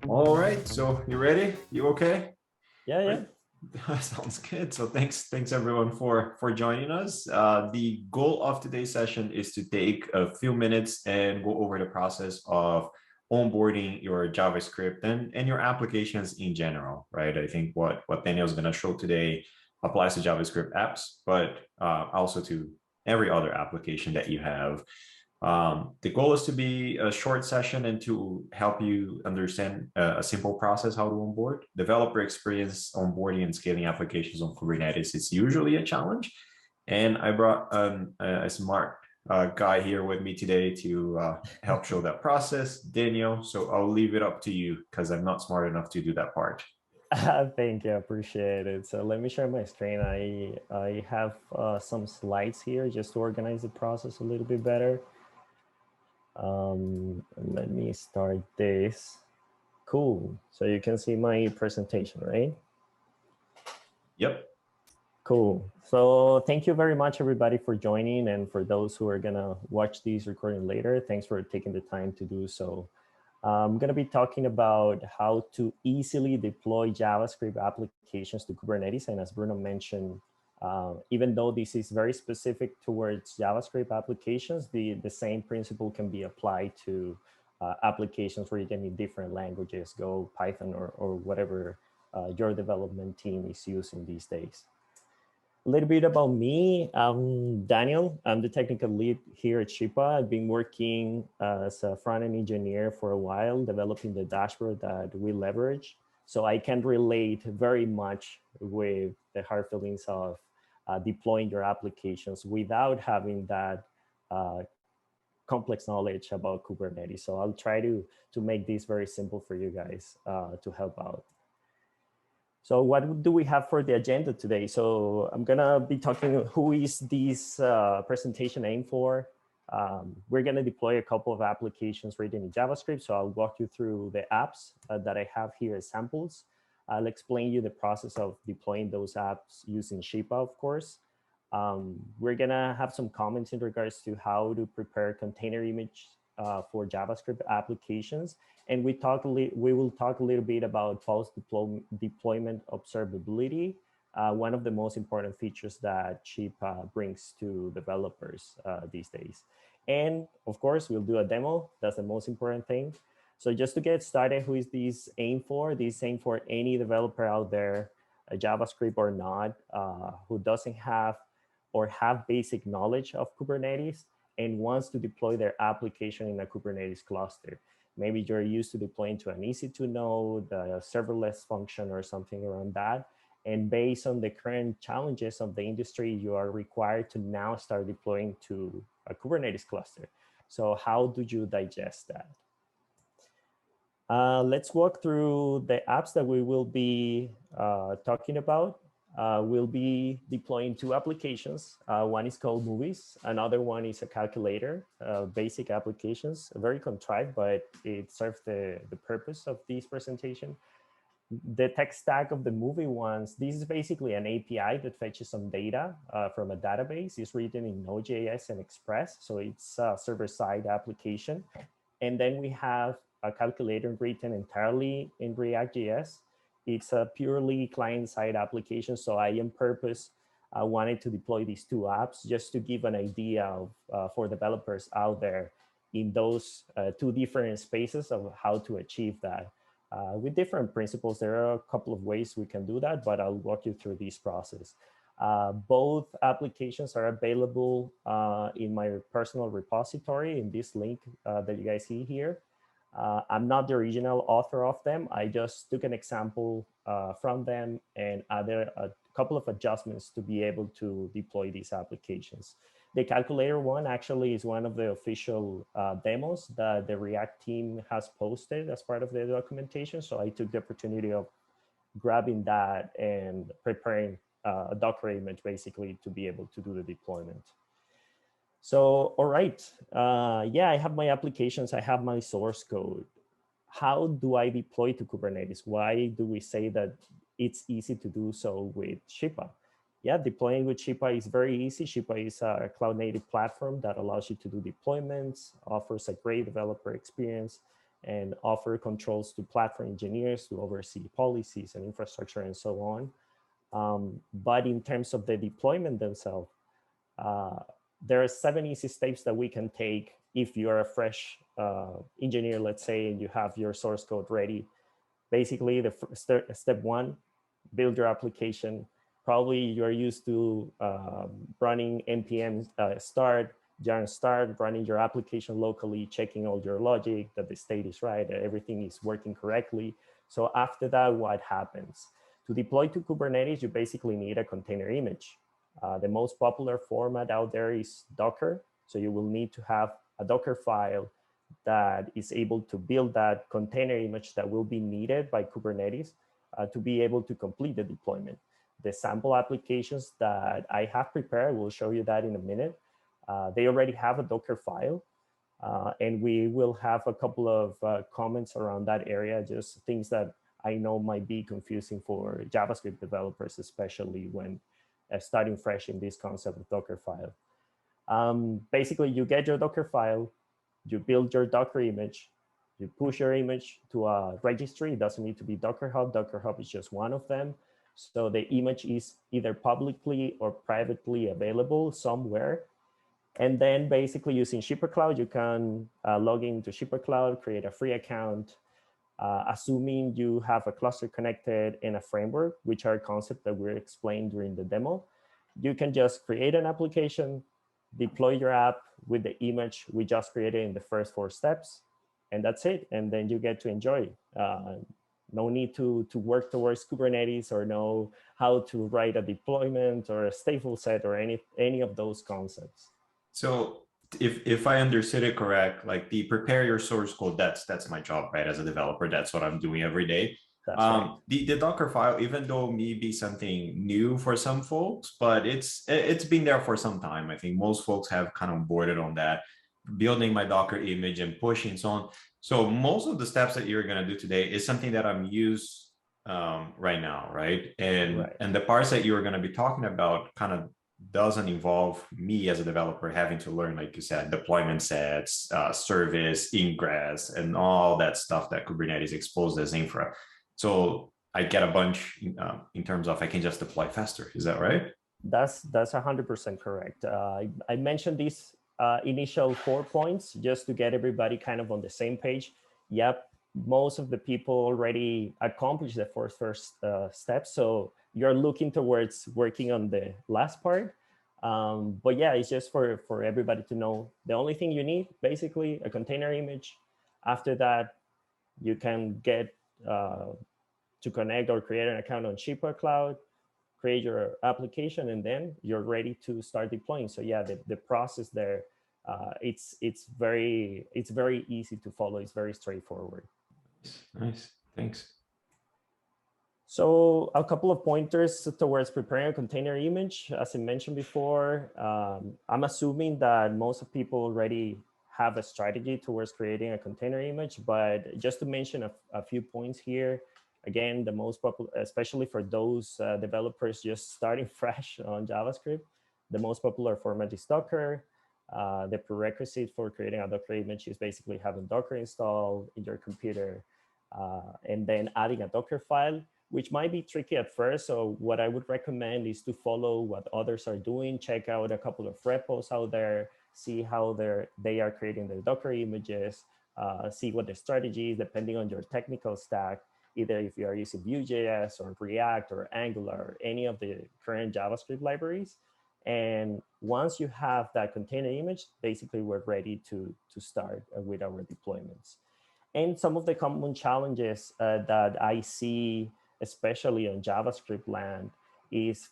All right, so you ready? You okay? Yeah, yeah. Right. Sounds good. So thanks everyone for joining us. The goal of today's session is to take a few minutes and go over the process of onboarding your JavaScript and your applications in general, right? I think what Daniel's going to show today applies to JavaScript apps, but also to every other application that you have. The goal is to be a short session and to help you understand a simple process how to onboard. Developer experience onboarding and scaling applications on Kubernetes is usually a challenge. And I brought a smart guy here with me today to help show that process, Daniel. So I'll leave it up to you because I'm not smart enough to do that part. Thank you. I appreciate it. So let me share my screen. I have some slides here just to organize the process a little bit better. Let me start this. Cool. So you can see my presentation, right? Yep. Cool. So thank you very much, everybody, for joining. And for those who are going to watch these recording later, thanks for taking the time to do so. I'm going to be talking about how to easily deploy JavaScript applications to Kubernetes. And as Bruno mentioned, even though this is very specific towards JavaScript applications, the same principle can be applied to applications written in different languages, Go, Python, or whatever your development team is using these days. A little bit about me. I'm Daniel. I'm the technical lead here at Shipa. I've been working as a front-end engineer for a while, developing the dashboard that we leverage. So I can relate very much with the hard feelings of deploying your applications without having that complex knowledge about Kubernetes. So I'll try to make this very simple for you guys to help out. So what do we have for the agenda today? So I'm gonna be talking who is this presentation aimed for. We're gonna deploy a couple of applications written in JavaScript. So I'll walk you through the apps that I have here as samples. I'll explain you the process of deploying those apps using Shipa, of course. We're gonna have some comments in regards to how to prepare container image for JavaScript applications. And we will talk a little bit about post-deployment observability, one of the most important features that Shipa brings to developers these days. And of course, we'll do a demo. That's the most important thing. So just to get started, who is this aimed for? This is aimed for any developer out there, JavaScript or not, who doesn't have or have basic knowledge of Kubernetes and wants to deploy their application in a Kubernetes cluster. Maybe you're used to deploying to an EC2 node, a serverless function or something around that. And based on the current challenges of the industry, you are required to now start deploying to a Kubernetes cluster. So how do you digest that? Let's walk through the apps that we will be talking about. We'll be deploying two applications. One is called Movies. Another one is a calculator, basic applications, very contrived, but it serves the purpose of this presentation. The tech stack of the movie ones, this is basically an API that fetches some data from a database. It's written in Node.js and Express, so it's a server-side application. And then we have a calculator written entirely in React.js. It's a purely client-side application. So I, on purpose, wanted to deploy these two apps just to give an idea of, for developers out there in those two different spaces of how to achieve that. With different principles, there are a couple of ways we can do that, but I'll walk you through this process. Both applications are available in my personal repository in this link that you guys see here. I'm not the original author of them. I just took an example from them and added a couple of adjustments to be able to deploy these applications. The calculator one actually is one of the official demos that the React team has posted as part of the documentation. So I took the opportunity of grabbing that and preparing a Docker image basically to be able to do the deployment. So, all right, yeah, I have my applications, I have my source code. How do I deploy to Kubernetes? Why do we say that it's easy to do so with Shipa? yeah, deploying with Shippa is very easy. Shippa is a cloud native platform that allows you to do deployments, offers a great developer experience, and offer controls to platform engineers to oversee policies and infrastructure and so on. But in terms of the deployment themselves, uh, there are 7 easy steps that we can take if you're a fresh engineer, let's say, and you have your source code ready. Basically, the step 1, build your application. Probably you're used to running npm start, yarn start, running your application locally, checking all your logic, that the state is right, that everything is working correctly. So after that, what happens? To deploy to Kubernetes, you basically need a container image. The most popular format out there is Docker. So you will need to have a Docker file that is able to build that container image that will be needed by Kubernetes to be able to complete the deployment. The sample applications that I have prepared, we'll show you that in a minute. They already have a Docker file, and we will have a couple of comments around that area, just things that I know might be confusing for JavaScript developers, especially when starting fresh in this concept of Docker file. Basically, you get your Docker file, you build your Docker image, you push your image to a registry. It doesn't need to be Docker Hub. Docker Hub is just one of them. So the image is either publicly or privately available somewhere. And then basically using Shipper Cloud, you can log into Shipper Cloud, create a free account, assuming you have a cluster connected in a framework, which are concepts that were explained during the demo. You can just create an application, deploy your app with the image we just created in the first 4 steps, and that's it. And then you get to enjoy. No need to work towards Kubernetes or know how to write a deployment or a stateful set or any of those concepts. So if I understood it correct, like the prepare your source code, that's my job, right? As a developer, that's what I'm doing every day. That's right. The Docker file, even though may be something new for some folks, but it's been there for some time. I think most folks have kind of boarded on that, building my Docker image and pushing so on. So most of the steps that you're going to do today is something that I'm used right now, right? And the parts that you're going to be talking about kind of doesn't involve me as a developer having to learn, like you said, deployment sets, service, ingress, and all that stuff that Kubernetes exposed as infra. So I get a bunch in terms of I can just deploy faster. Is that right? That's 100% correct. I mentioned these initial 4 points just to get everybody kind of on the same page. Yep, most of the people already accomplished the first step. So you're looking towards working on the last part. But yeah, it's just for everybody to know. The only thing you need, basically, a container image. After that, you can get to connect or create an account on Shipper Cloud, create your application, and then you're ready to start deploying. So yeah, the process there, it's very easy to follow. It's very straightforward. Nice, thanks. So a couple of pointers towards preparing a container image. As I mentioned before, I'm assuming that most of people already have a strategy towards creating a container image, but just to mention a few points here. Again, the most popular, especially for those developers just starting fresh on JavaScript, the most popular format is Docker. The prerequisite for creating a Docker image is basically having Docker installed in your computer and then adding a Docker file, which might be tricky at first. So what I would recommend is to follow what others are doing, check out a couple of repos out there, see how they are creating their Docker images, see what the strategy is depending on your technical stack, either if you are using Vue.js or React or Angular or any of the current JavaScript libraries. And once you have that container image, basically we're ready to start with our deployments. And some of the common challenges that I see, especially on JavaScript land, is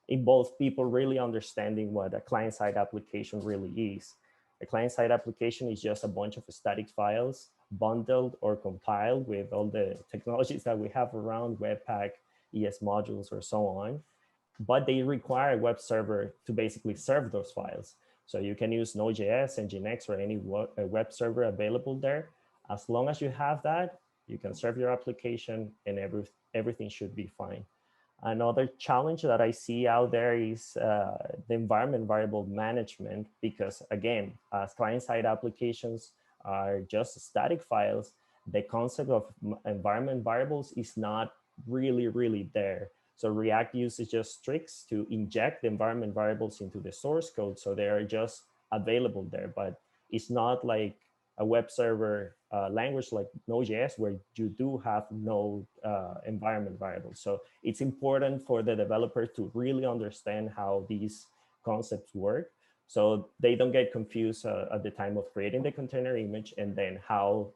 involves people really understanding what a client-side application really is. A client-side application is just a bunch of static files bundled or compiled with all the technologies that we have around, Webpack, ES modules, or so on. But they require a web server to basically serve those files. So you can use Node.js, Nginx, or any web server available there. As long as you have that, you can serve your application and everything should be fine. Another challenge that I see out there is the environment variable management, because again, as client-side applications are just static files, the concept of environment variables is not really there. So React uses just tricks to inject the environment variables into the source code, so they are just available there, but it's not like a web server language like Node.js, where you do have no environment variables. So it's important for the developer to really understand how these concepts work, so they don't get confused at the time of creating the container image, and then how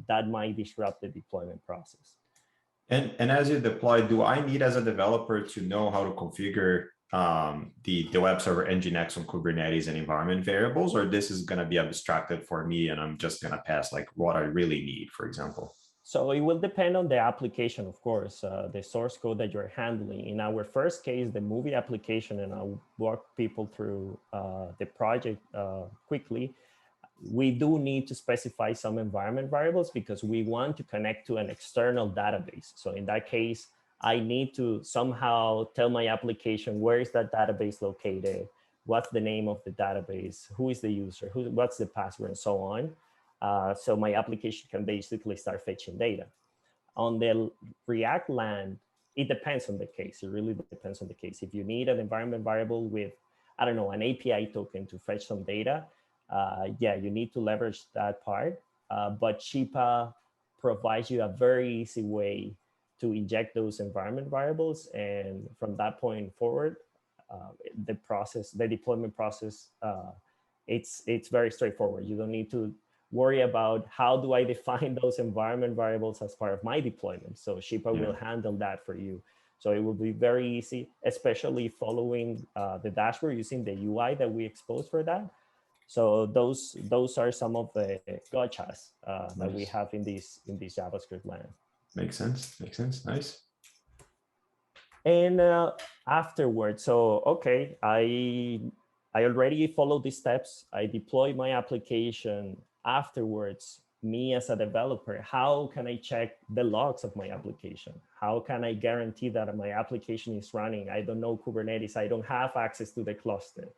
that might disrupt the deployment process. And as you deploy, do I need as a developer to know how to configure the web server Nginx on Kubernetes and environment variables, or this is going to be abstracted for me and I'm just going to pass like what I really need, for example? So it will depend on the application, of course, the source code that you're handling. In our first case, the movie application, and I'll walk people through the project quickly. We do need to specify some environment variables because we want to connect to an external database. So in that case, I need to somehow tell my application, where is that database located? What's the name of the database? Who is the user? What's the password, and so on. So my application can basically start fetching data. On the React land, it depends on the case. It really depends on the case. If you need an environment variable with, I don't know, an API token to fetch some data, yeah, you need to leverage that part. But Shipa provides you a very easy way to inject those environment variables. And from that point forward, the deployment process, it's very straightforward. You don't need to worry about how do I define those environment variables as part of my deployment. So Shipa will handle that for you. So it will be very easy, especially following the dashboard using the UI that we exposed for that. So those are some of the gotchas that we have in this JavaScript land. Makes sense. Makes sense. Nice. And afterwards, so okay, I already followed these steps. I deploy my application. Afterwards, me as a developer, how can I check the logs of my application? How can I guarantee that my application is running? I don't know Kubernetes. I don't have access to the cluster.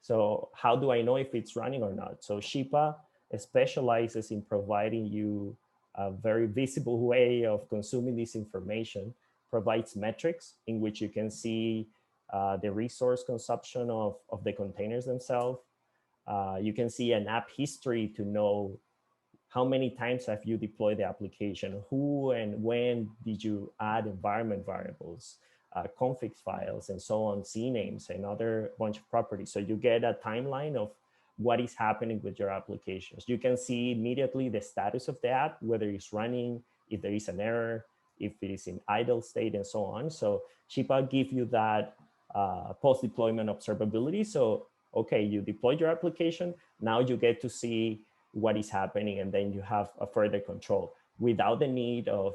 So how do I know if it's running or not? So Shipa specializes in providing you a very visible way of consuming this information, provides metrics in which you can see the resource consumption of the containers themselves. You can see an app history to know how many times have you deployed the application, who and when did you add environment variables, config files, and so on, CNAMEs, and other bunch of properties. So you get a timeline of what is happening with your applications. You can see immediately the status of the app, whether it's running, if there is an error, if it is in idle state, and so on. So Shipa gives you that post-deployment observability. So, okay, you deployed your application, now you get to see what is happening, and then you have a further control without the need of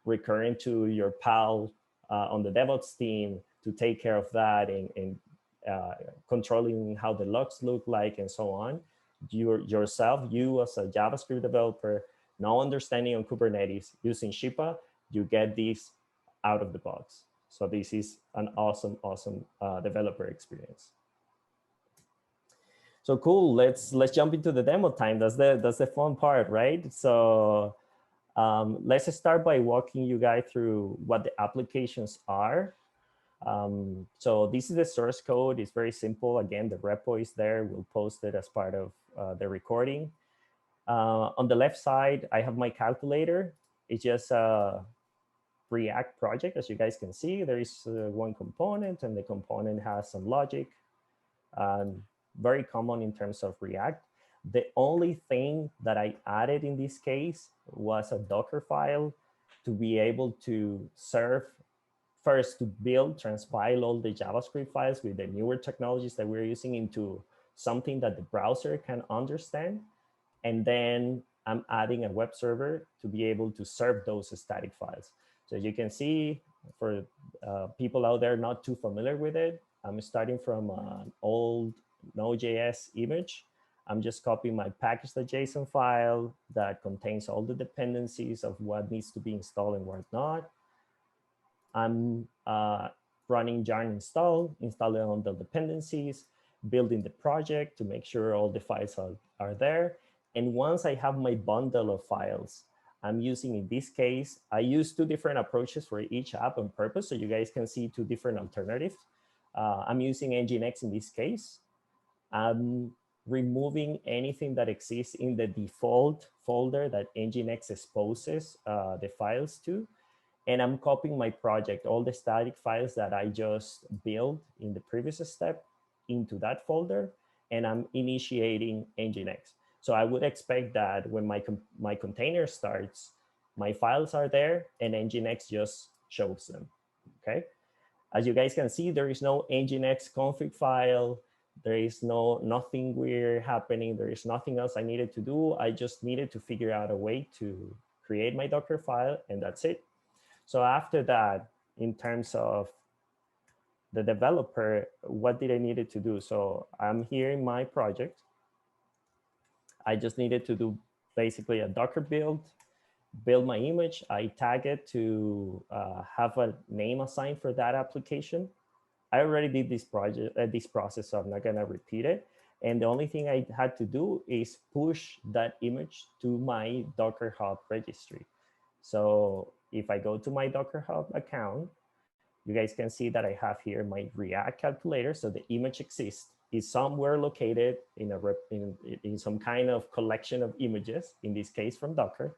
recurring to your pal on the DevOps team to take care of that and controlling how the logs look like and so on. You as a JavaScript developer, no understanding on Kubernetes, using Shipa, you get this out of the box. So this is an awesome developer experience. So cool. Let's jump into the demo time. That's the fun part, right? So let's start by walking you guys through what the applications are. So this is the source code. It's very simple. Again, the repo is there. We'll post it as part of the recording. On the left side, I have my calculator. It's just a React project. As you guys can see, there is one component, and the component has some logic. Very common in terms of React. The only thing that I added in this case was a Docker file to be able to serve, first to build, transpile all the JavaScript files with the newer technologies that we're using into something that the browser can understand. And then I'm adding a web server to be able to serve those static files. So you can see, for people out there not too familiar with it, I'm starting from an old Node.js image. I'm just copying my package.json file that contains all the dependencies of what needs to be installed and what not. I'm running yarn install, installing all the dependencies, building the project to make sure all the files are there. And once I have my bundle of files, I'm using, in this case, I use two different approaches for each app on purpose, so you guys can see two different alternatives. I'm using Nginx in this case. I'm removing anything that exists in the default folder that Nginx exposes the files to. And I'm copying my project, all the static files that I just built in the previous step into that folder, and I'm initiating Nginx. So I would expect that when my container starts, my files are there and Nginx just shows them, okay? As you guys can see, there is no Nginx config file. There is nothing weird happening. There is nothing else I needed to do. I just needed to figure out a way to create my Docker file, and that's it. So after that, in terms of the developer, what did I needed to do? So I'm here in my project. I just needed to do basically a Docker build my image. I tag it to have a name assigned for that application. I already did this process, so I'm not gonna repeat it. And the only thing I had to do is push that image to my Docker Hub registry. So if I go to my Docker Hub account, you guys can see that I have here my React calculator. So the image exists, is somewhere located in some kind of collection of images, in this case from Docker.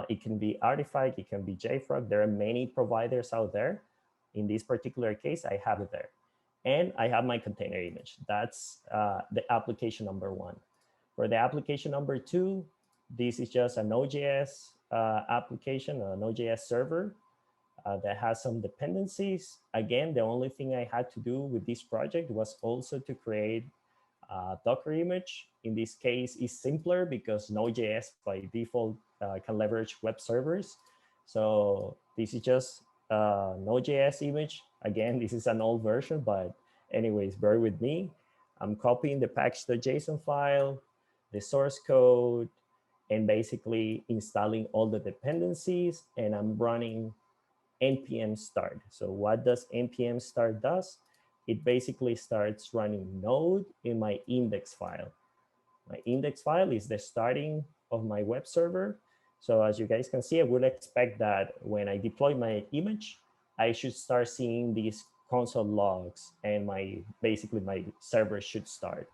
It can be Artifact, it can be JFrog. There are many providers out there. In this particular case, I have it there. And I have my container image. That's the application number one. For the application number two, this is just a Node.js application, a Node.js server that has some dependencies. Again, the only thing I had to do with this project was also to create a Docker image. In this case, is simpler because Node.js by default can leverage web servers. So this is just a Node.js image. Again, this is an old version, but anyways, bear with me. I'm copying the package.json file, the source code, and basically installing all the dependencies, and I'm running npm start. So what does npm start does? It basically starts running Node in my index file. My index file is the starting of my web server. So as you guys can see, I would expect that when I deploy my image, I should start seeing these console logs, and basically my server should start.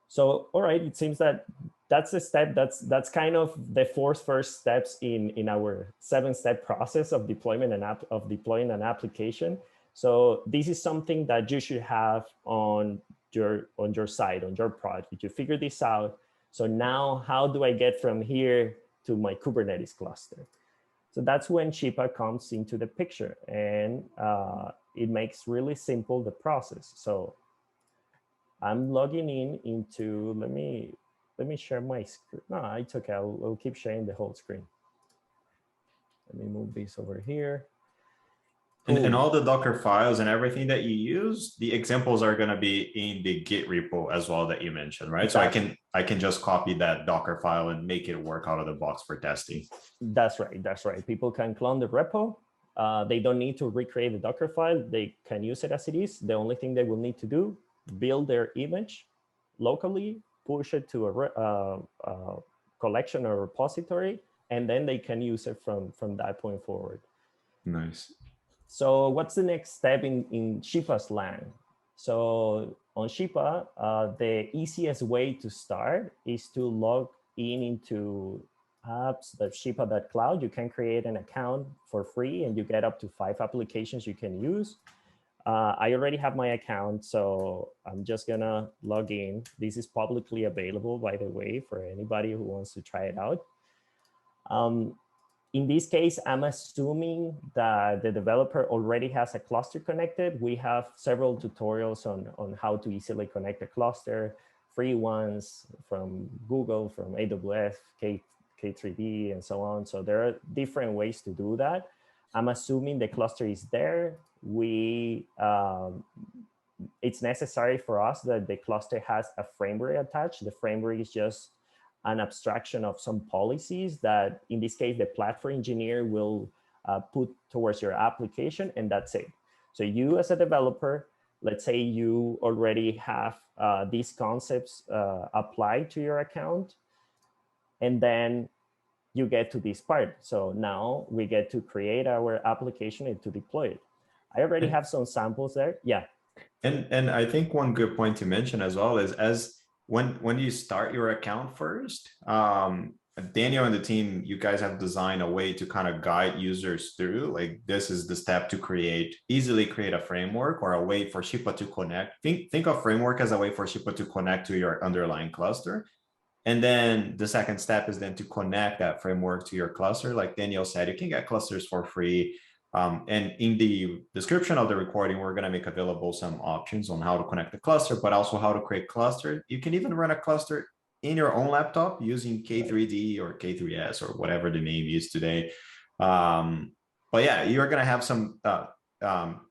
So, all right, it seems that that's the step. That's kind of the first steps in our 7-step process of deploying an application. So this is something that you should have on your side, on your project. You figure this out. So now, how do I get from here to my Kubernetes cluster? So that's when Shipa comes into the picture, and it makes really simple the process. So I'm logging into, let me share my screen. No, it's okay. I'll keep sharing the whole screen. Let me move this over here. And all the Docker files and everything that you use, the examples are going to be in the Git repo as well that you mentioned, right? Exactly. So I can just copy that Docker file and make it work out of the box for testing. That's right. That's right. People can clone the repo. They don't need to recreate the Docker file. They can use it as it is. The only thing they will need to do, build their image locally, push it to a collection or repository, and then they can use it from that point forward. Nice. So what's the next step in Shipa's land? So on Shipa, the easiest way to start is to log into apps.shipa.cloud. You can create an account for free, and you get up to 5 applications you can use. I already have my account, so I'm just gonna log in. This is publicly available, by the way, for anybody who wants to try it out. In this case, I'm assuming that the developer already has a cluster connected. We have several tutorials on how to easily connect a cluster, free ones from Google, from AWS, K3D, and so on. So there are different ways to do that. I'm assuming the cluster is there. It's necessary for us that the cluster has a framework attached. The framework is just an abstraction of some policies that, in this case, the platform engineer will put towards your application, and that's it. So you as a developer, let's say you already have these concepts applied to your account, and then you get to this part. So now we get to create our application and to deploy it. I already have some samples there. Yeah. And I think one good point to mention as well is when you start your account first, Daniel and the team, you guys have designed a way to kind of guide users through, like, this is the step to easily create a framework or a way for Shippa to connect. Think of framework as a way for Shippa to connect to your underlying cluster. And then the second step is then to connect that framework to your cluster. Like Daniel said, you can get clusters for free. And in the description of the recording, we're going to make available some options on how to connect the cluster, but also how to create cluster. You can even run a cluster in your own laptop using K3D or K3S or whatever the name is today. But yeah, you're going to have some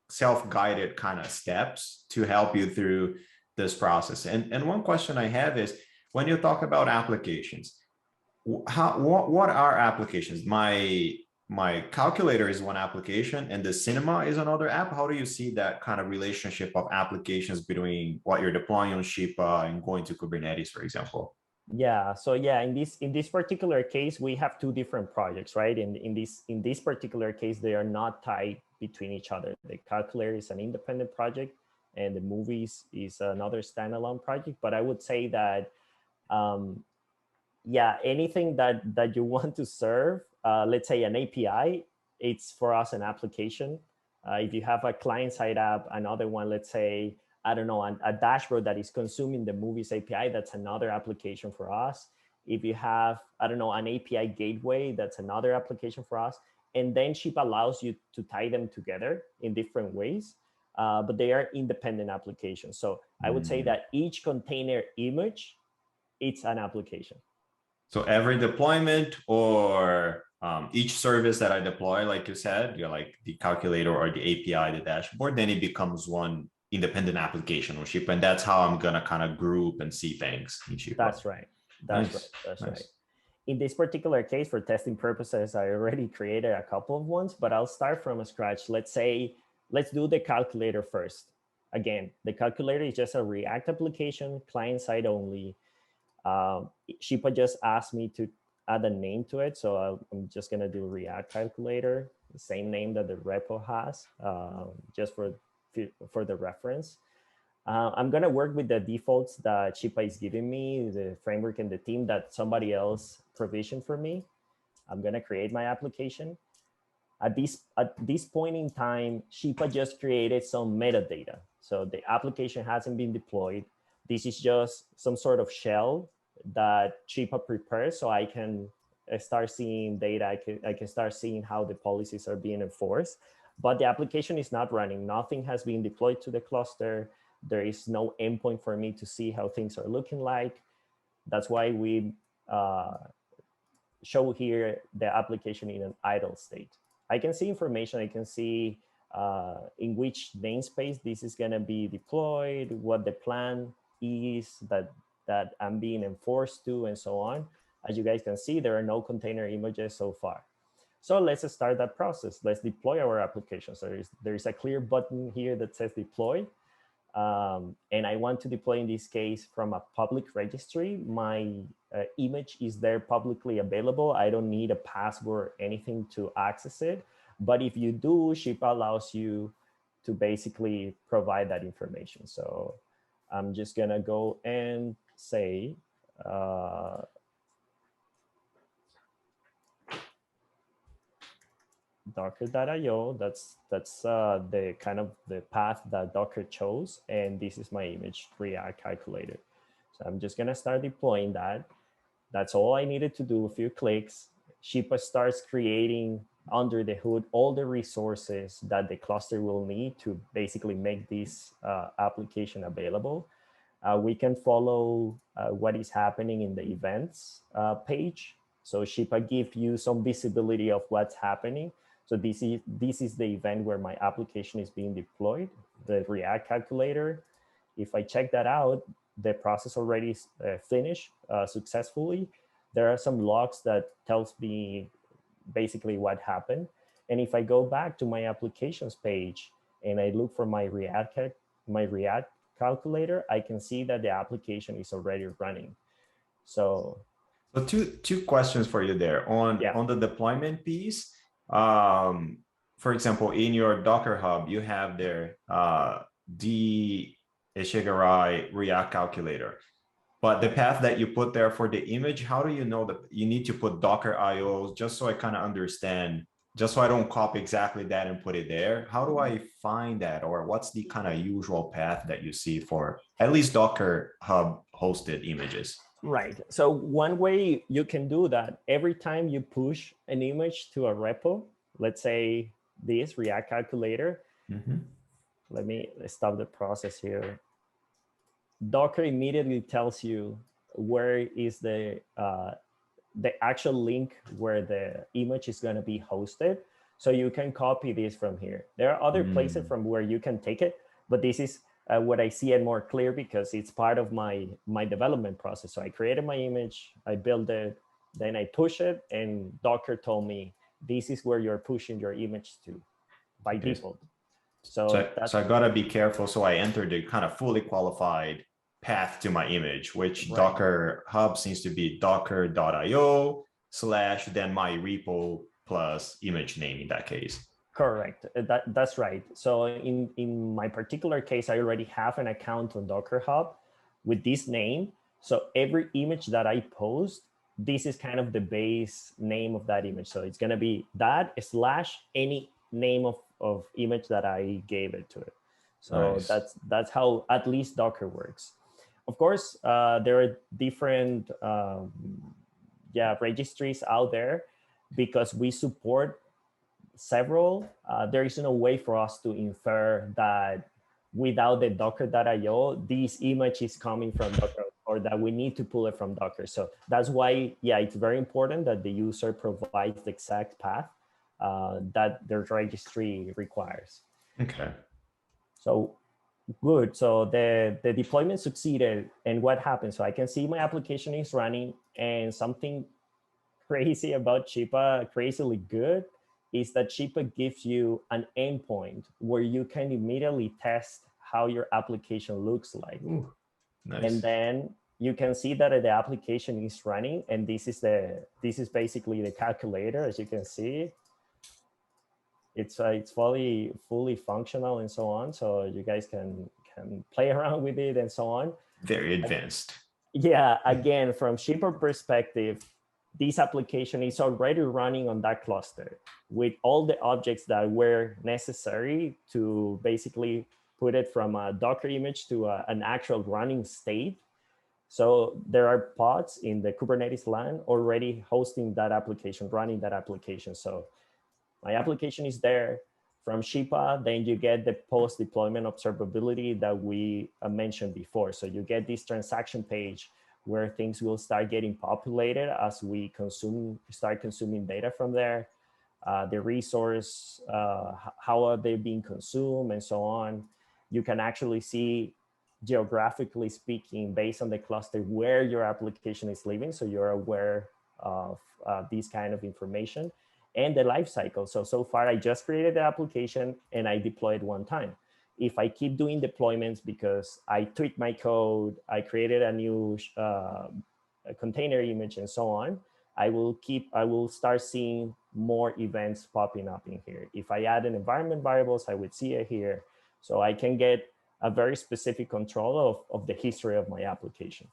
self-guided kind of steps to help you through this process. And one question I have is, when you talk about applications, what are applications? My calculator is one application and the cinema is another app. How do you see that kind of relationship of applications between what you're deploying on Shippa and going to Kubernetes, for example? Yeah. So yeah, in this particular case, we have two different projects, right? In this particular case, they are not tied between each other. The calculator is an independent project, and the movies is another standalone project. But I would say that yeah, anything that you want to serve, let's say an API, it's for us an application. If you have a client-side app, another one, let's say, I don't know, a dashboard that is consuming the movies API, that's another application for us. If you have, I don't know, an API gateway, that's another application for us. And then Ship allows you to tie them together in different ways, but they are independent applications. So I would say that each container image, it's an application. So every deployment or each service that I deploy, like you said, you're like the calculator or the API, the dashboard, then it becomes one independent application on Shippa. And that's how I'm going to kind of group and see things in Shippa. That's right. That's right. In this particular case, for testing purposes, I already created a couple of ones, but I'll start from scratch. Let's do the calculator first. Again, the calculator is just a React application, client side only. Shippa just asked me to add a name to it. So I'm just going to do React calculator, the same name that the repo has, just for the reference. I'm going to work with the defaults that Shippa is giving me, the framework and the team that somebody else provisioned for me. I'm going to create my application. At this point in time, Shippa just created some metadata. So the application hasn't been deployed. This is just some sort of shell that Shippa prepares so I can start seeing data. I can start seeing how the policies are being enforced. But the application is not running. Nothing has been deployed to the cluster. There is no endpoint for me to see how things are looking like. That's why we show here the application in an idle state. I can see information. I can see in which namespace this is going to be deployed, what the plan is that I'm being enforced to, and so on. As you guys can see, there are no container images so far. So let's start that process. Let's deploy our application. So there is a clear button here that says deploy. And I want to deploy, in this case, from a public registry. My image is there publicly available. I don't need a password or anything to access it. But if you do, Shippa allows you to basically provide that information. So I'm just going to go and say, docker.io, that's the kind of the path that Docker chose. And this is my image React calculator. So I'm just going to start deploying that. That's all I needed to do, a few clicks. Shippa starts creating under the hood all the resources that the cluster will need to basically make this application available. We can follow what is happening in the events page. So Shippa gives you some visibility of what's happening. So this is the event where my application is being deployed, the React calculator. If I check that out, the process already finished successfully. There are some logs that tells me basically what happened. And if I go back to my applications page and I look for my React calculator, I can see that the application is already running. So two questions for you there yeah, on the deployment piece. For example, in your Docker Hub, you have there the Ishigarai React calculator. But the path that you put there for the image, how do you know that you need to put Docker IO, just so I kind of understand, just so I don't copy exactly that and put it there? How do I find that? Or what's the kind of usual path that you see for at least Docker Hub hosted images? right. So one way you can do that, every time you push an image to a repo, let's say this React calculator, let me stop the process here. Docker immediately tells you where is the actual link where the image is going to be hosted. So you can copy this from here. There are other places from where you can take it, but this is what I see it more clear because it's part of my development process. So I created my image, I built it, then I push it, and Docker told me this is where you're pushing your image to by default. So I gotta be careful. So I entered the kind of fully qualified path to my image, which right. Docker Hub seems to be docker.io / then my repo plus image name in that case. Correct. That's right. So in my particular case, I already have an account on Docker Hub with this name. So every image that I post, this is kind of the base name of that image. So it's going to be that / any name of image that I gave it to it. So nice. That's how at least Docker works. Of course, there are different registries out there because we support several. There is no way for us to infer that without the docker.io, this image is coming from Docker or that we need to pull it from Docker. So that's why, it's very important that the user provides the exact path that the registry requires. Okay. So good. So the deployment succeeded. And what happened? So I can see my application is running, and something crazy about Shippa, crazily good, is that Shippa gives you an endpoint where you can immediately test how your application looks like. Ooh, nice. And then you can see that the application is running, and this is basically the calculator, as you can see. It's fully functional and so on, so you guys can play around with it and so on. Very advanced. Yeah, again, from Shippa perspective, this application is already running on that cluster with all the objects that were necessary to basically put it from a Docker image to an actual running state. So there are pods in the Kubernetes LAN already hosting that application, running that application. So my application is there from Shippa. Then you get the post-deployment observability that we mentioned before. So you get this transaction page where things will start getting populated as we start consuming data from there. The resource, how are they being consumed and so on. You can actually see, geographically speaking, based on the cluster, where your application is living. So you're aware of this kind of information. And the life cycle. So far, I just created the application and I deployed one time. If I keep doing deployments because I tweaked my code, I created a new a container image and so on, I will start seeing more events popping up in here. If I add an environment variables, I would see it here. So I can get a very specific control of the history of my application.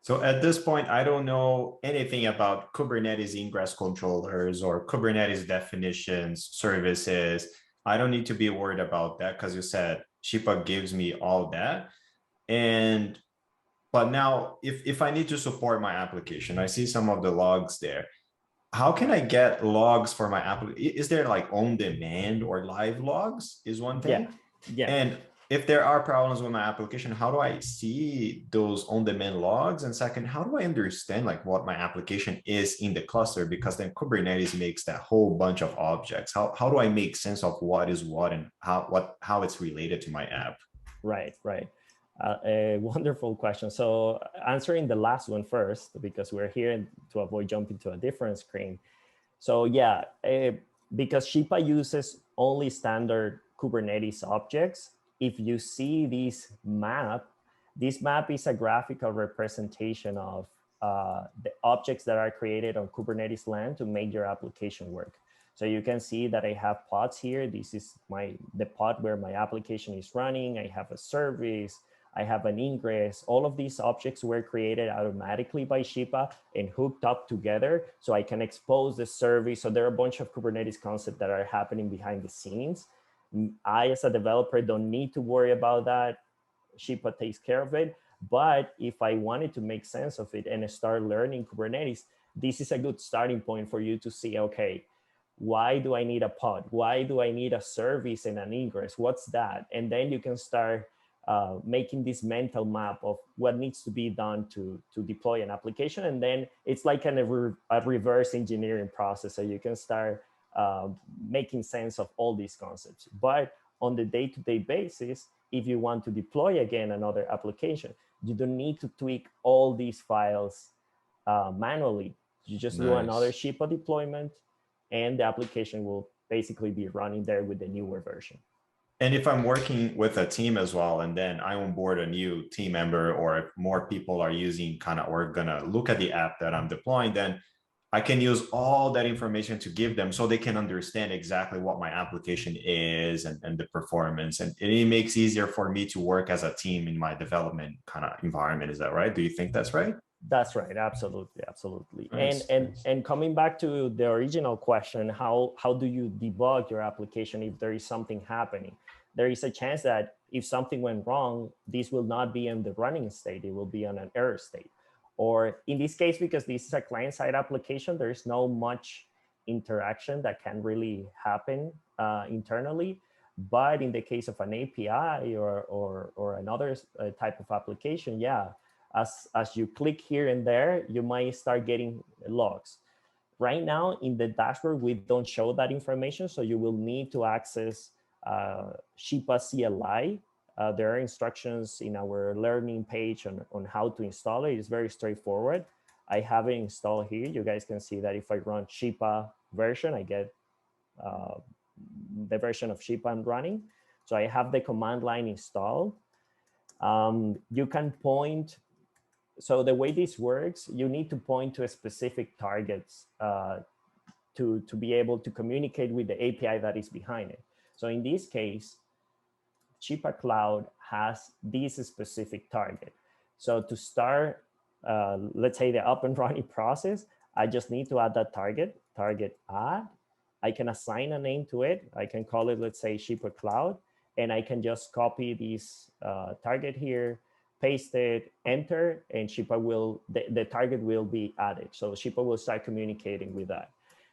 So at this point, I don't know anything about Kubernetes ingress controllers or Kubernetes definitions, services. I don't need to be worried about that because you said Shippa gives me all that. But now if I need to support my application, I see some of the logs there. How can I get logs for my application? Is there like on demand or live logs is one thing? Yeah. And if there are problems with my application, how do I see those on-demand logs? And second, how do I understand like what my application is in the cluster? Because then Kubernetes makes that whole bunch of objects. How do I make sense of what is what and how it's related to my app? Right. A wonderful question. So answering the last one first, because we're here to avoid jumping to a different screen. So because Shipa uses only standard Kubernetes objects, if you see this map is a graphical representation of the objects that are created on Kubernetes land to make your application work. So you can see that I have pods here. This is the pod where my application is running. I have a service, I have an ingress. All of these objects were created automatically by Shipa and hooked up together so I can expose the service. So there are a bunch of Kubernetes concepts that are happening behind the scenes. I, as a developer, don't need to worry about that. Shipa takes care of it. But if I wanted to make sense of it and start learning Kubernetes, this is a good starting point for you to see, okay, why do I need a pod? Why do I need a service and an ingress? What's that? And then you can start making this mental map of what needs to be done to deploy an application. And then it's like a reverse engineering process. So you can start making sense of all these concepts. But on the day-to-day basis, if you want to deploy again another application, you don't need to tweak all these files manually. You just do another Shipa deployment and the application will basically be running there with the newer version. And if I'm working with a team as well, and then I onboard a new team member, or if more people are using or gonna look at the app that I'm deploying, then I can use all that information to give them so they can understand exactly what my application is and the performance. And it makes easier for me to work as a team in my development environment. Is that right? Do you think that's right? That's right. Absolutely. Absolutely. Nice. And coming back to the original question, how do you debug your application if there is something happening? There is a chance that if something went wrong, this will not be in the running state. It will be on an error state. Or in this case, because this is a client-side application, there's no much interaction that can really happen internally. But in the case of an API or another type of application, yeah, as you click here and there, you might start getting logs. Right now in the dashboard, we don't show that information. So you will need to access Shipa CLI. There are instructions in our learning page on how to install it. It's very straightforward. I have it installed here. You guys can see that if I run Shipa version, I get the version of Shipa I'm running. So I have the command line installed. You can point. So the way this works, you need to point to a specific targets to be able to communicate with the API that is behind it. So in this case, Shipa Cloud has this specific target. So to start, let's say the up and running process, I just need to add that target add. I can assign a name to it. I can call it, let's say, Shipa Cloud, and I can just copy this target here, paste it, enter, and Shipa will, the target will be added. So Shipa will start communicating with that.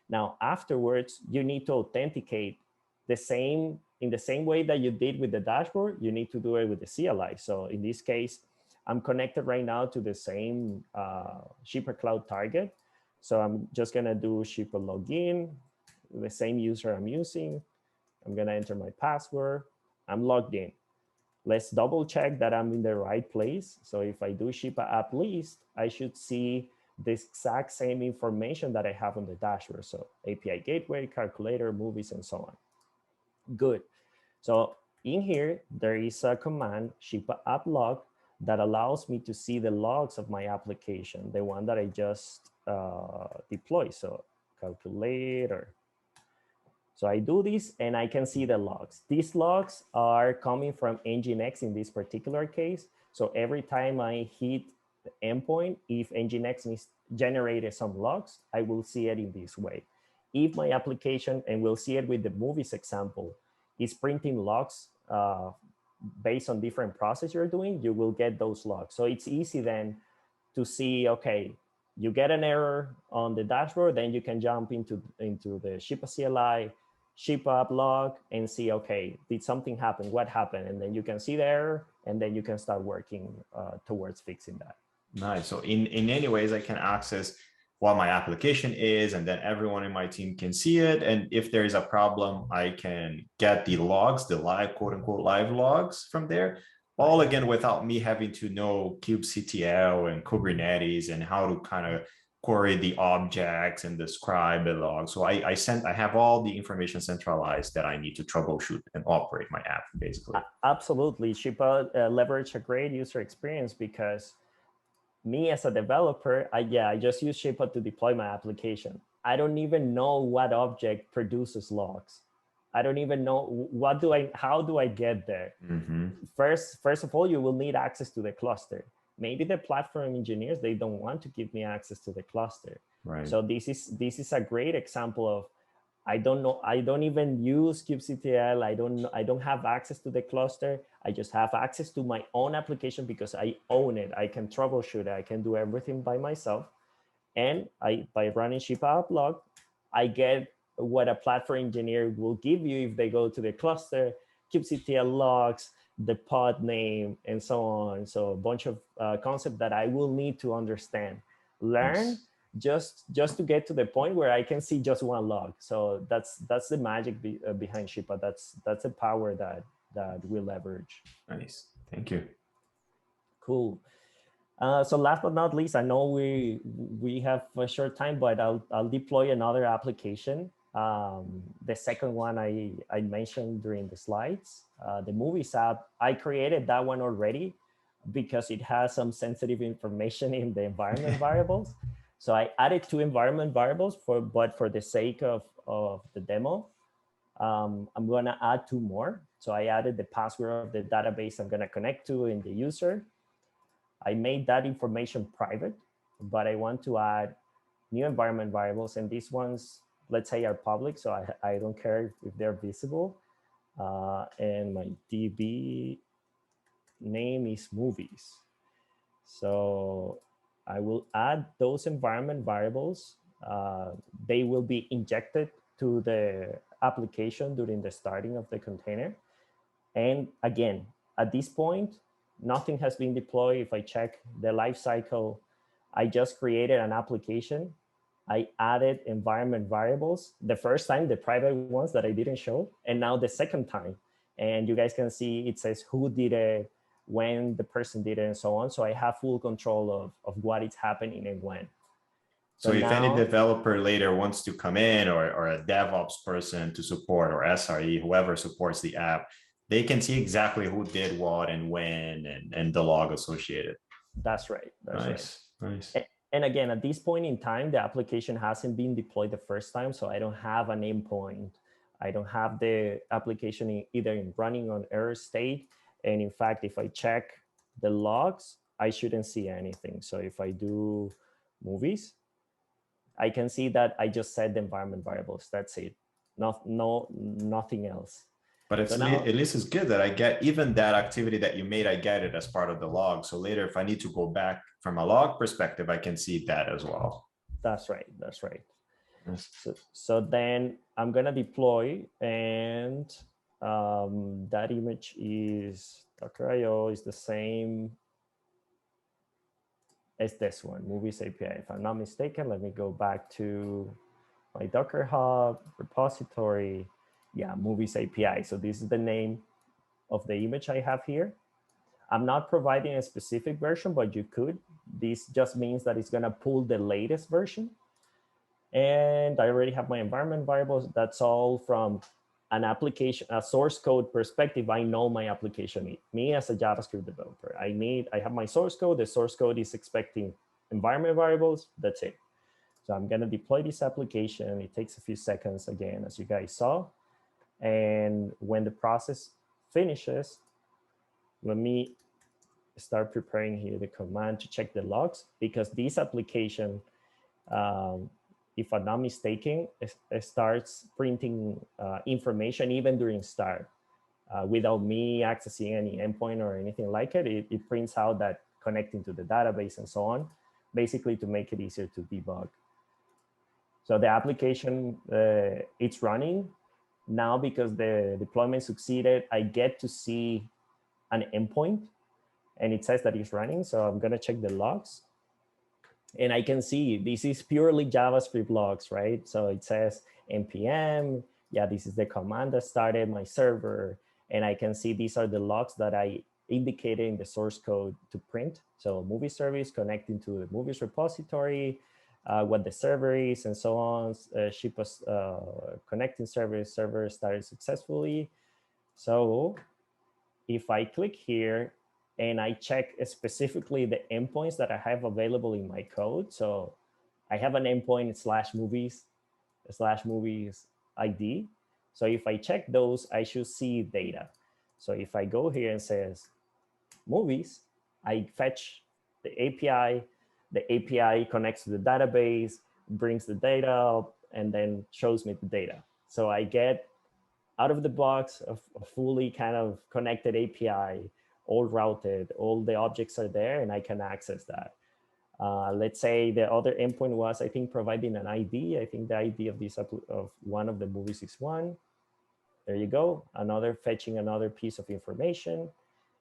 Now, afterwards, you need to authenticate in the same way that you did with the dashboard, you need to do it with the CLI. So in this case, I'm connected right now to the same Shipa Cloud target. So I'm just gonna do Shipa login, the same user I'm using. I'm gonna enter my password. I'm logged in. Let's double check that I'm in the right place. So if I do Shipa app list, I should see the exact same information that I have on the dashboard. So API gateway, calculator, movies, and so on. Good. So in here, there is a command, Shipa app log, that allows me to see the logs of my application, the one that I just deployed. So calculator. So I do this and I can see the logs. These logs are coming from Nginx in this particular case. So every time I hit the endpoint, if Nginx needs generated some logs, I will see it in this way. If my application, and we'll see it with the movies example, is printing logs based on different process you're doing, you will get those logs. So it's easy then to see, okay, you get an error on the dashboard, then you can jump into the Shipa CLI, Shipa app log, and see, okay, did something happen? What happened? And then you can see the error, and then you can start working towards fixing that. Nice. So in any ways, I can access what my application is, and then everyone in my team can see it. And if there is a problem, I can get the logs, the live, quote unquote, live logs from there, all again, without me having to know kubectl and Kubernetes and how to kind of query the objects and describe the log. So I have all the information centralized that I need to troubleshoot and operate my app, basically. Absolutely. Shipa leverage a great user experience because me as a developer, I just use Shipa to deploy my application. I don't even know what object produces logs. I don't even know how do I get there? First of all, you will need access to the cluster. Maybe the platform engineers, they don't want to give me access to the cluster. Right. So this is a great example of, I don't know, I don't even use kubectl. I don't have access to the cluster. I just have access to my own application because I own it. I can troubleshoot it. I can do everything by myself. And by running Shipa log, I get what a platform engineer will give you if they go to the cluster, kubectl logs, the pod name, and so on. So a bunch of concepts that I will need to understand, learn, just to get to the point where I can see just one log. So that's the magic behind Shipa. That's the power that we leverage. Nice, thank you. Cool. So last but not least, I know we have a short time, but I'll deploy another application. The second one I mentioned during the slides, the Movies app. I created that one already because it has some sensitive information in the environment variables. So I added 2 environment variables but for the sake of the demo, I'm gonna add 2 more. So I added the password of the database I'm gonna connect to in the user. I made that information private, but I want to add new environment variables, and these ones, let's say, are public, so I don't care if they're visible. And my DB name is movies. So I will add those environment variables. They will be injected to the application during the starting of the container. And again, at this point, nothing has been deployed. If I check the lifecycle, I just created an application. I added environment variables. The first time, the private ones that I didn't show, and now the second time. And you guys can see it says who did it, when the person did it, and so on. So I have full control of what is happening and when. So if any developer later wants to come in, or a DevOps person to support, or SRE, whoever supports the app, they can see exactly who did what and when, and the log associated. That's right. That's nice. Right. Nice. And again, at this point in time, the application hasn't been deployed the first time, so I don't have an endpoint. I don't have the application either in running on error state. And in fact, if I check the logs, I shouldn't see anything. So if I do movies, I can see that I just set the environment variables. That's it. Nothing else. But it's at least it's good that I get even that activity that you made, I get it as part of the log. So later, if I need to go back from a log perspective, I can see that as well. That's right. That's right. Yes. So then I'm going to deploy, and that image is Docker.io is the same as this one, Movies API. If I'm not mistaken, let me go back to my Docker Hub repository. Yeah, Movies API. So this is the name of the image I have here. I'm not providing a specific version, but you could. This just means that it's going to pull the latest version. And I already have my environment variables. That's all from an application, a source code perspective. I know my application. Me as a JavaScript developer, I have my source code. The source code is expecting environment variables. That's it. So I'm going to deploy this application. It takes a few seconds again, as you guys saw. And when the process finishes, let me start preparing here the command to check the logs, because this application, if I'm not mistaken, it starts printing information even during start without me accessing any endpoint or anything like it. It prints out that connecting to the database and so on, basically to make it easier to debug. So the application, it's running. Now, because the deployment succeeded, I get to see an endpoint, and it says that it's running. So I'm going to check the logs. And I can see this is purely JavaScript logs, right? So it says npm. Yeah, this is the command that started my server. And I can see these are the logs that I indicated in the source code to print. So movie service connecting to the movies repository, what the server is and so on. Ship us connecting server started successfully. So if I click here and I check specifically the endpoints that I have available in my code. So I have an endpoint /movies ID. So if I check those, I should see data. So if I go here and says movies, I fetch the API. The API connects to the database, brings the data up, and then shows me the data. So I get out of the box a fully kind of connected API, all routed, all the objects are there, and I can access that. Let's say the other endpoint was, I think, providing an ID. I think the ID of this of one of the movies is one. There you go. Another fetching another piece of information.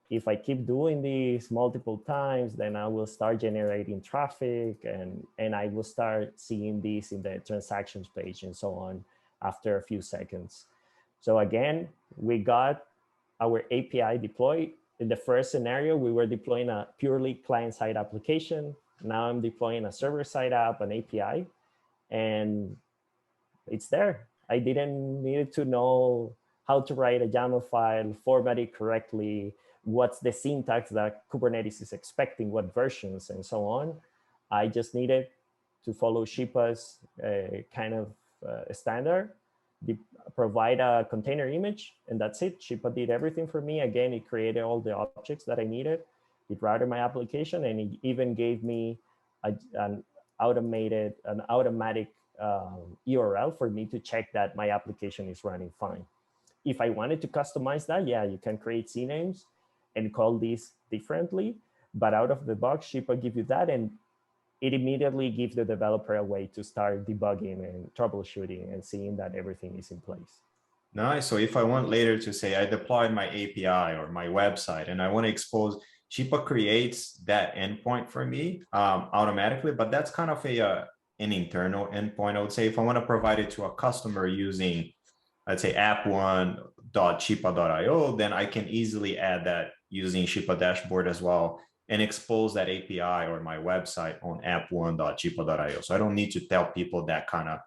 If I keep doing this multiple times, then I will start generating traffic and I will start seeing this in the transactions page and so on after a few seconds. So again, we got our API deployed. In the first scenario, we were deploying a purely client-side application. Now I'm deploying a server-side app, an API, and it's there. I didn't need to know how to write a YAML file, format it correctly, what's the syntax that Kubernetes is expecting, what versions, and so on. I just needed to follow Shipa's kind of standard, provide a container image, and that's it. Shipa did everything for me. Again, it created all the objects that I needed. It routed my application, and it even gave me an automatic URL for me to check that my application is running fine. If I wanted to customize that, yeah, you can create CNAMEs and call these differently, but out of the box, Shipa gives you that, and it immediately gives the developer a way to start debugging and troubleshooting and seeing that everything is in place. Nice. So if I want later to say I deployed my API or my website and I want to expose, Shipa creates that endpoint for me automatically, but that's kind of an internal endpoint. I would say if I want to provide it to a customer using, let's say, app1.shipa.io, then I can easily add that using Shipa dashboard as well and expose that API or my website on app1.shipa.io. So I don't need to tell people that kind of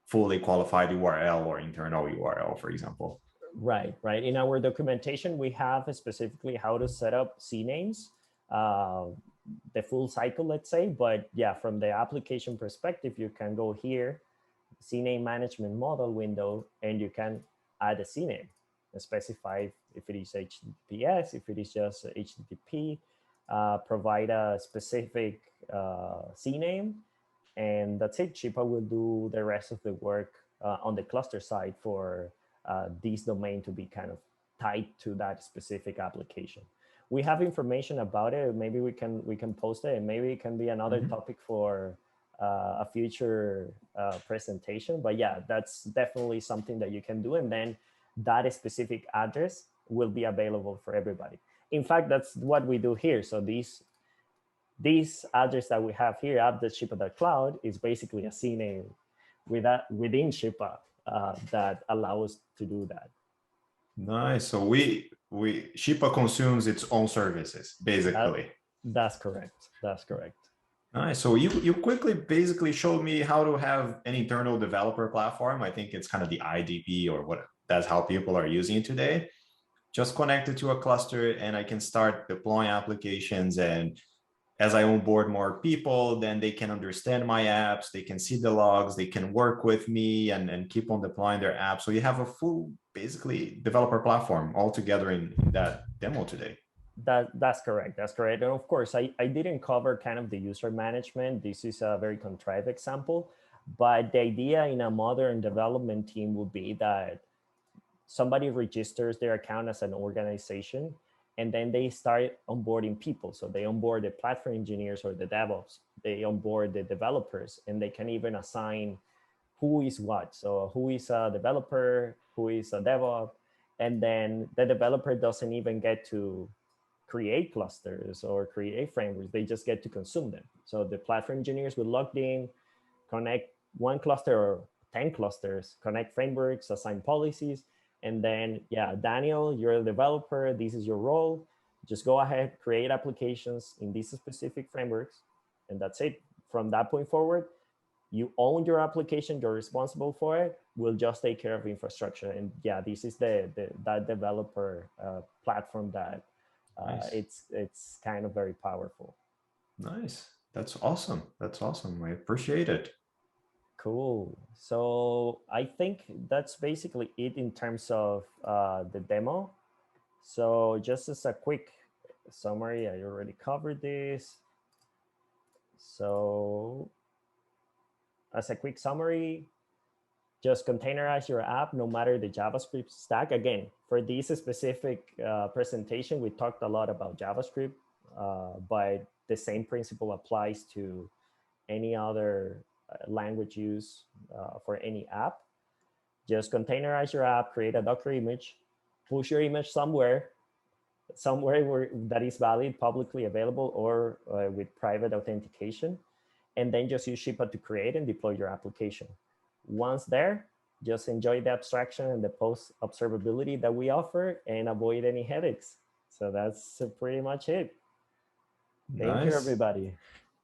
fully qualified URL or internal URL, for example. Right. In our documentation, we have specifically how to set up CNAMEs, the full cycle, let's say. But yeah, from the application perspective, you can go here, CNAME management model window, and you can add a CNAME and specify if it is HTTPS, if it is just HTTP, provide a specific CNAME, and that's it. Shipa will do the rest of the work on the cluster side for this domain to be kind of tied to that specific application. We have information about it. Maybe we can post it, and maybe it can be another topic for a future presentation. But yeah, that's definitely something that you can do, and then that specific address will be available for everybody. In fact, that's what we do here. So this address that we have here, app.shipa.cloud, is basically a CNAME within Shipa that allows to do that. Nice. So Shipa consumes its own services, basically. That's correct. That's correct. Nice. So you quickly basically showed me how to have an internal developer platform. I think it's kind of the IDP or what, that's how people are using it today. Just connect it to a cluster and I can start deploying applications, and as I onboard more people, then they can understand my apps, they can see the logs, they can work with me and keep on deploying their apps. So you have a full, basically, developer platform all together in that demo today. That's correct. That's correct. And of course, I didn't cover kind of the user management. This is a very contrived example, but the idea in a modern development team would be that somebody registers their account as an organization, and then they start onboarding people. So they onboard the platform engineers or the DevOps, they onboard the developers, and they can even assign who is what. So who is a developer, who is a DevOps, and then the developer doesn't even get to create clusters or create frameworks. They just get to consume them. So the platform engineers will log in, connect one cluster or 10 clusters, connect frameworks, assign policies, and then, yeah, Daniel, you're a developer, this is your role. Just go ahead, create applications in these specific frameworks, and that's it. From that point forward, you own your application, you're responsible for it. We'll just take care of infrastructure. And yeah, this is that developer platform that Nice. it's kind of very powerful. Nice. That's awesome. That's awesome. I appreciate it. Cool. So I think that's basically it in terms of the demo. So just as a quick summary, I already covered this. So as a quick summary, just containerize your app no matter the JavaScript stack. Again, for this specific presentation, we talked a lot about JavaScript, but the same principle applies to any other language use for any app. Just containerize your app, create a Docker image, push your image somewhere where that is valid, publicly available, or with private authentication, and then just use Shippa to create and deploy your application. Once there, just enjoy the abstraction and the post observability that we offer and avoid any headaches. So that's pretty much it. Thank you, Nice. everybody.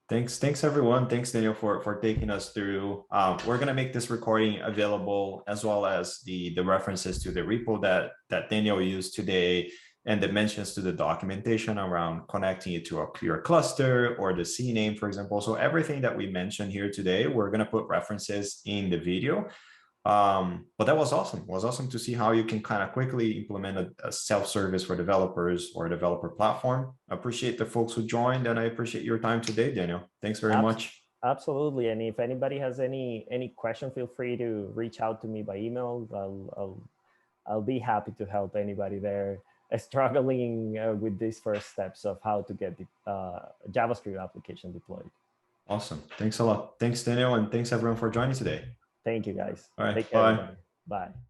Thanks everyone. Thanks Daniel for taking us through. We're gonna make this recording available as well as the references to the repo that Daniel used today and the mentions to the documentation around connecting it to a clear cluster or the CNAME, for example. So everything that we mentioned here today, we're gonna put references in the video. But that was awesome. It was awesome to see how you can kind of quickly implement a self-service for developers or a developer platform. I appreciate the folks who joined, and I appreciate your time today, Daniel. Thanks very much. Absolutely. And if anybody has any question, feel free to reach out to me by email. I'll be happy to help anybody there struggling with these first steps of how to get the JavaScript application deployed. Awesome. Thanks a lot. Thanks, Daniel, and thanks everyone for joining today. Thank you, guys. All right. Take care, Bye. everybody. Bye.